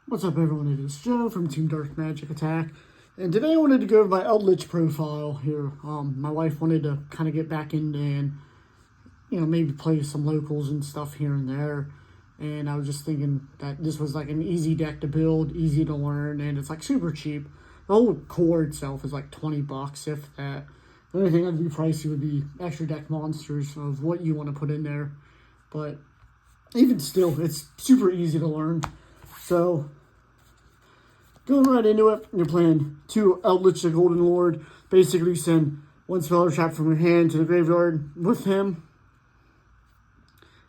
What's up, everyone? It is Joe from Team Dark Magic Attack, and today I wanted to go over my Eldlich profile here. My wife wanted to kind of get back into and maybe play some locals and stuff here and there, and I was just thinking that this was like an easy deck to build, easy to learn, and it's like super cheap. The whole core itself is like $20, if that. The only thing that'd be pricey would be extra deck monsters of what you want to put in there, but even still, it's super easy to learn. So, going right into it, you're playing 2 Eldlich the Golden Lord. Basically, you send 1 spell or trap from your hand to the graveyard with him.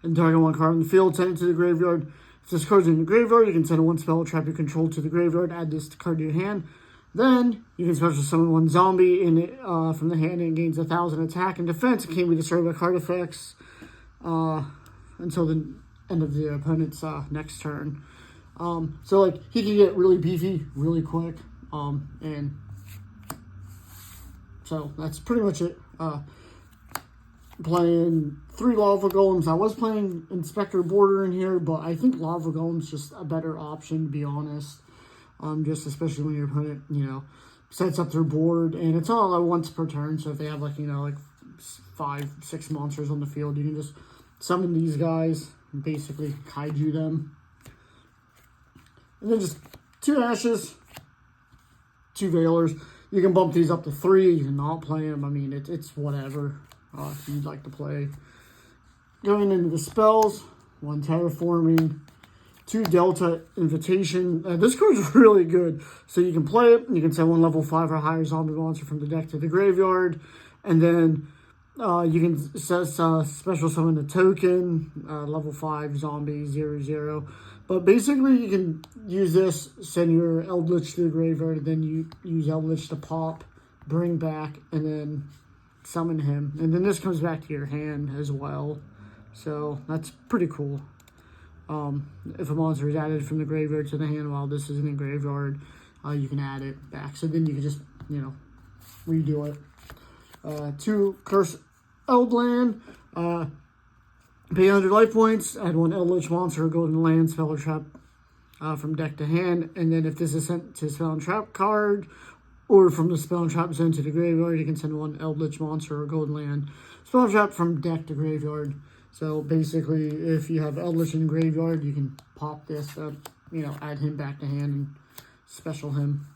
And target 1 card on the field, send it to the graveyard. If this card's in the graveyard, you can send 1 spell or trap you control to the graveyard, add this card to your hand. Then, you can special summon 1 zombie in it, from the hand, and it gains 1,000 attack and defense. It can't be destroyed by card effects until the end of the opponent's next turn. So like he can get really beefy really quick, and so that's pretty much it. Playing 3 lava golems. I was playing Inspector Border in here, but I think lava golem's just a better option, to be honest. Just especially when your opponent, sets up their board, and it's all at once per turn. So if they have like 5-6 monsters on the field, you can just summon these guys and basically kaiju them. And then just 2 ashes, 2 veilers. You can bump these up to 3. You can not play them. I mean, it's whatever if you'd like to play. Going into the spells, 1 terraforming, 2 delta invitation. This card's really good. So you can play it. You can send 1 level 5 or higher zombie monster from the deck to the graveyard. And then you can special summon a token, level 5 zombie 0/0. But basically, you can use this, send your Eldlich to the graveyard, and then you use Eldlich to pop, bring back, and then summon him. And then this comes back to your hand as well. So that's pretty cool. If a monster is added from the graveyard to the hand while this is in the graveyard, you can add it back. So then you can just, redo it. 2 Curse Eldland. Pay 100 life points, add 1 Eldlich monster or golden land, spell or trap from deck to hand. And then if this is sent to spell and trap card, or from the spell and trap zone to the graveyard, you can send 1 Eldlich monster or golden land, spell and trap from deck to graveyard. So basically, if you have Eldlich in the graveyard, you can pop this up, add him back to hand and special him.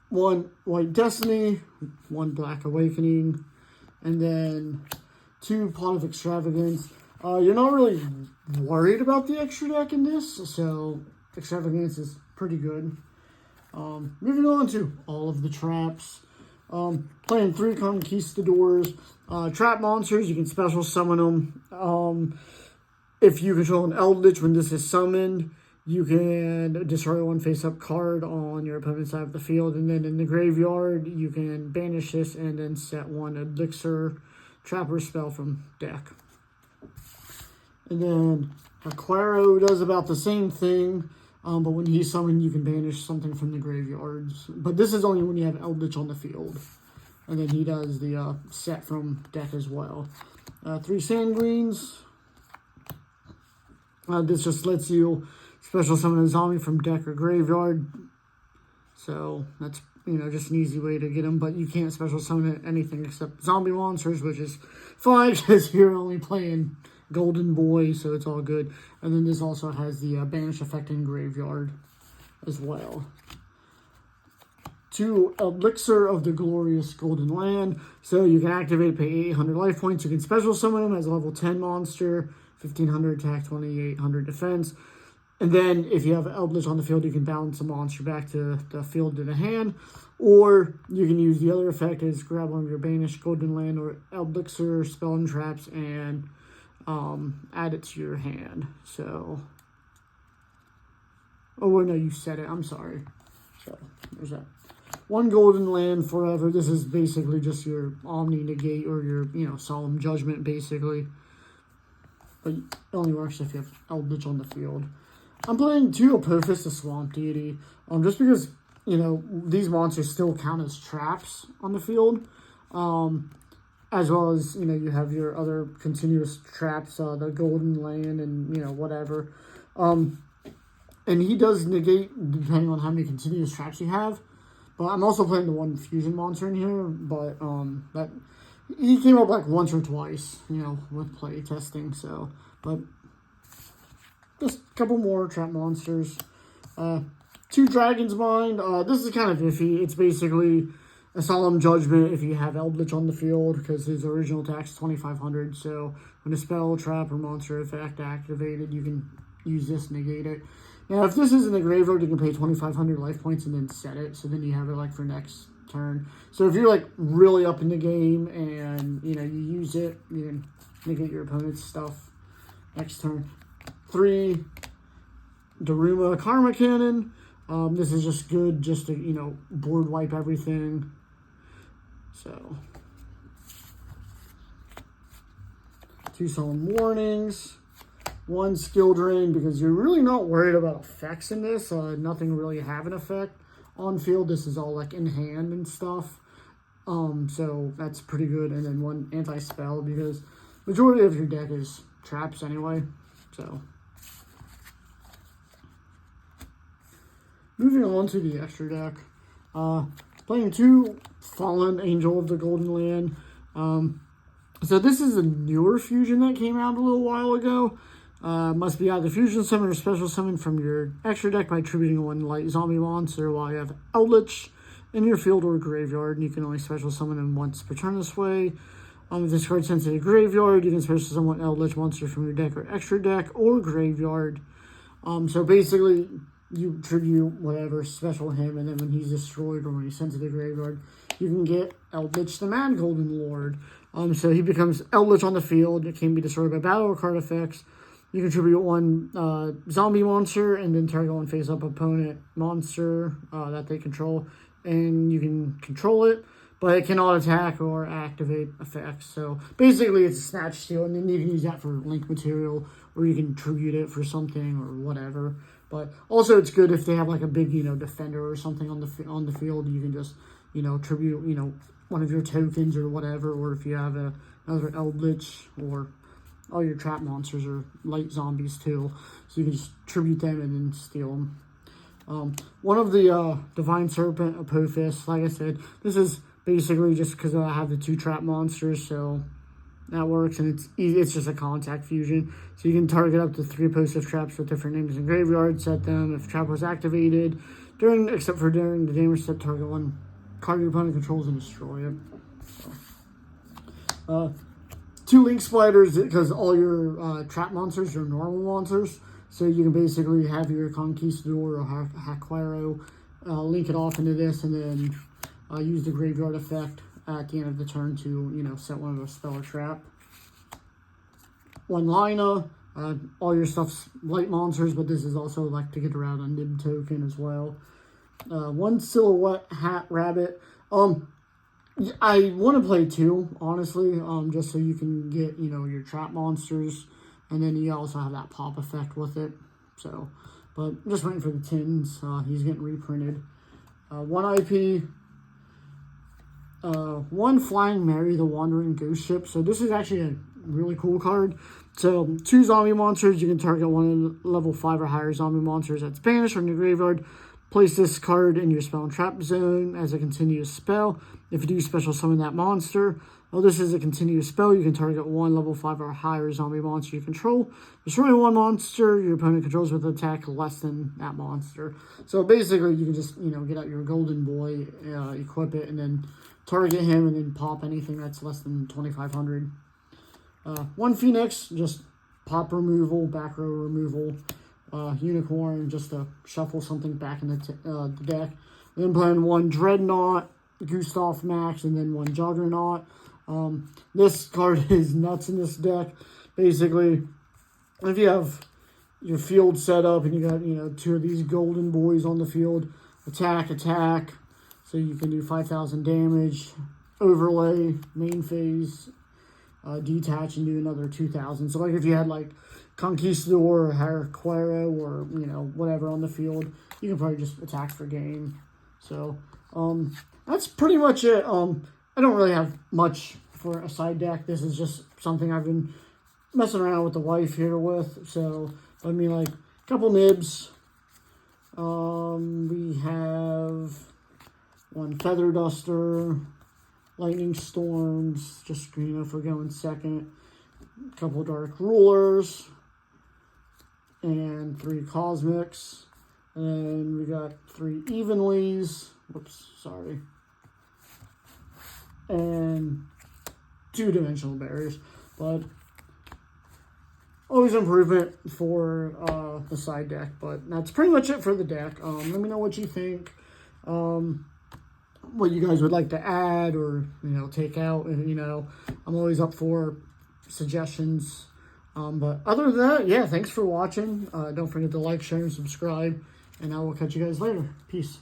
1 White Destiny, 1 Black Awakening, and then 2 Pot of Extravagance. You're not really worried about the extra deck in this, so Extravagance is pretty good. Moving on to all of the traps. Playing 3 Conquistadors. Trap monsters, you can special summon them. If you control an Eldlich when this is summoned, you can destroy 1 face-up card on your opponent's side of the field. And then in the graveyard, you can banish this and then set 1 Elixir Trapper spell from deck. And then Aquaro does about the same thing, but when he's summoned, you can banish something from the graveyards. But this is only when you have Eldlich on the field. And then he does the set from deck as well. 3 Sanguines. This just lets you special summon a zombie from deck or graveyard. So that's, just an easy way to get them. But you can't special summon anything except zombie monsters, which is fine because you're only playing Golden Boy, so it's all good. And then this also has the banish effect in graveyard as well. 2 Elixir of the Glorious Golden Land. So you can activate, pay 800 life points. You can special summon him as a level 10 monster, 1500 attack, 2800 defense. And then if you have Eldlich on the field, you can bounce a monster back to the field to the hand. Or you can use the other effect is grab 1 of your banished Golden Land or Elixir spell and traps and add it to your hand. So, oh no, you said it. I'm sorry. So there's that. 1 Golden Land forever. This is basically just your Omni Negate or your Solemn Judgment basically. But it only works if you have Eldlich on the field. I'm playing 2 Apophis, the Swamp Deity, just because, these monsters still count as traps on the field. as well as, you know, you have your other continuous traps, the Golden Land and, you know, whatever. And he does negate depending on how many continuous traps you have. But I'm also playing the one fusion monster in here, but that he came up like once or twice, you know, with play testing. So, but just a couple more trap monsters. 2 Dragon's Mind. This is kind of iffy. It's basically a Solemn Judgment if you have Eldlich on the field, because his original attack is 2,500. So when a spell, trap, or monster effect activated, you can use this to negate it. Now, if this is in the graveyard, you can pay 2,500 life points and then set it. So then you have it like for next turn. So if you're like really up in the game and, you know, you use it, you can negate your opponent's stuff next turn. 3 Daruma Karma Cannon. This is just good just to, you know, board wipe everything. So 2 Solemn Warnings. 1 Skill Drain, because you're really not worried about effects in this. Nothing really have an effect on field. This is all like in hand and stuff. So that's pretty good. And then 1 Anti-Spell, because majority of your deck is traps anyway. So moving on to the extra deck. Playing 2 Fallen Angel of the Golden Land. So this is a newer fusion that came out a little while ago. Must be either fusion summon or special summon from your extra deck by attributing 1 light zombie monster while you have Eldlich in your field or graveyard. And you can only special summon them once per turn this way. If this card sent to the graveyard, you can special summon 1 Eldlich monster from your deck or extra deck or graveyard. So basically, you tribute whatever, special him, and then when he's destroyed or when he's sent to the graveyard, you can get Eldlich the Mad Golden Lord. So he becomes Eldlich on the field. It can be destroyed by battle or card effects. You contribute 1 zombie monster and then target 1 face-up opponent monster that they control. And you can control it, but it cannot attack or activate effects. So basically it's a snatch steal, and then you can use that for link material, or you can tribute it for something or whatever. But also it's good if they have like a big, you know, defender or something on the field. You can just, you know, tribute, you know, one of your tokens or whatever. Or if you have another Eldlich, or all your trap monsters are light zombies too, so you can just tribute them and then steal them. One of the Divine Serpent, Apophis, like I said, this is basically just because I have the 2 trap monsters, so that works, and it's easy. It's just a contact fusion, so you can target up to 3 opposite traps with different names in graveyard, set them. If trap was activated except for during the damage step, target 1 card your opponent controls and destroy it. So, 2 Link Spiders, because all your trap monsters are normal monsters. So you can basically have your Conquistador or Haquero link it off into this, and then use the graveyard effect at the end of the turn to, you know, set one of those spell or trap. 1 Lina, all your stuff's light monsters, but this is also like to get around a nib token as well. 1 Silhouette Hat Rabbit. I want to play 2, honestly, just so you can get, you know, your trap monsters, and then you also have that pop effect with it. So, but just waiting for the tins. He's getting reprinted. 1 IP. 1 Flying Mary, the Wandering Ghost Ship. So this is actually a really cool card. So 2 zombie monsters. You can target 1 level 5 or higher zombie monsters that's banished from your graveyard. Place this card in your spell and trap zone as a continuous spell. If you do special summon that monster, well, this is a continuous spell. You can target 1 level 5 or higher zombie monster you control. Destroy 1 monster your opponent controls with an attack less than that monster. So basically, you can just, you know, get out your Golden Boy, equip it, and then target him, and then pop anything that's less than 2,500. 1 Phoenix, just pop removal, back row removal. Unicorn, just to shuffle something back in the deck. And then playing 1 Dreadnought, Gustav Max, and then 1 Juggernaut. This card is nuts in this deck. Basically, if you have your field set up and you got, you know, 2 of these golden boys on the field, attack, so you can do 5,000 damage, overlay, main phase, detach and do another 2,000. So like if you had like Conquistador or Haquero or, you know, whatever on the field, you can probably just attack for game. So that's pretty much it. I don't really have much for a side deck. This is just something I've been messing around with the wife here with. So, I mean, like, a couple nibs. We have one feather duster, lightning storms, just, you know, for going second. A couple dark rulers, and 3 cosmics. And we got 3 evenlies. Whoops, sorry. And 2 dimensional barriers. But always improvement for the side deck. But that's pretty much it for the deck. Let me know what you think. What you guys would like to add or, you know, take out. And, you know, I'm always up for suggestions. But other than that, yeah, thanks for watching. Don't forget to like, share, and subscribe. And I will catch you guys later. Peace.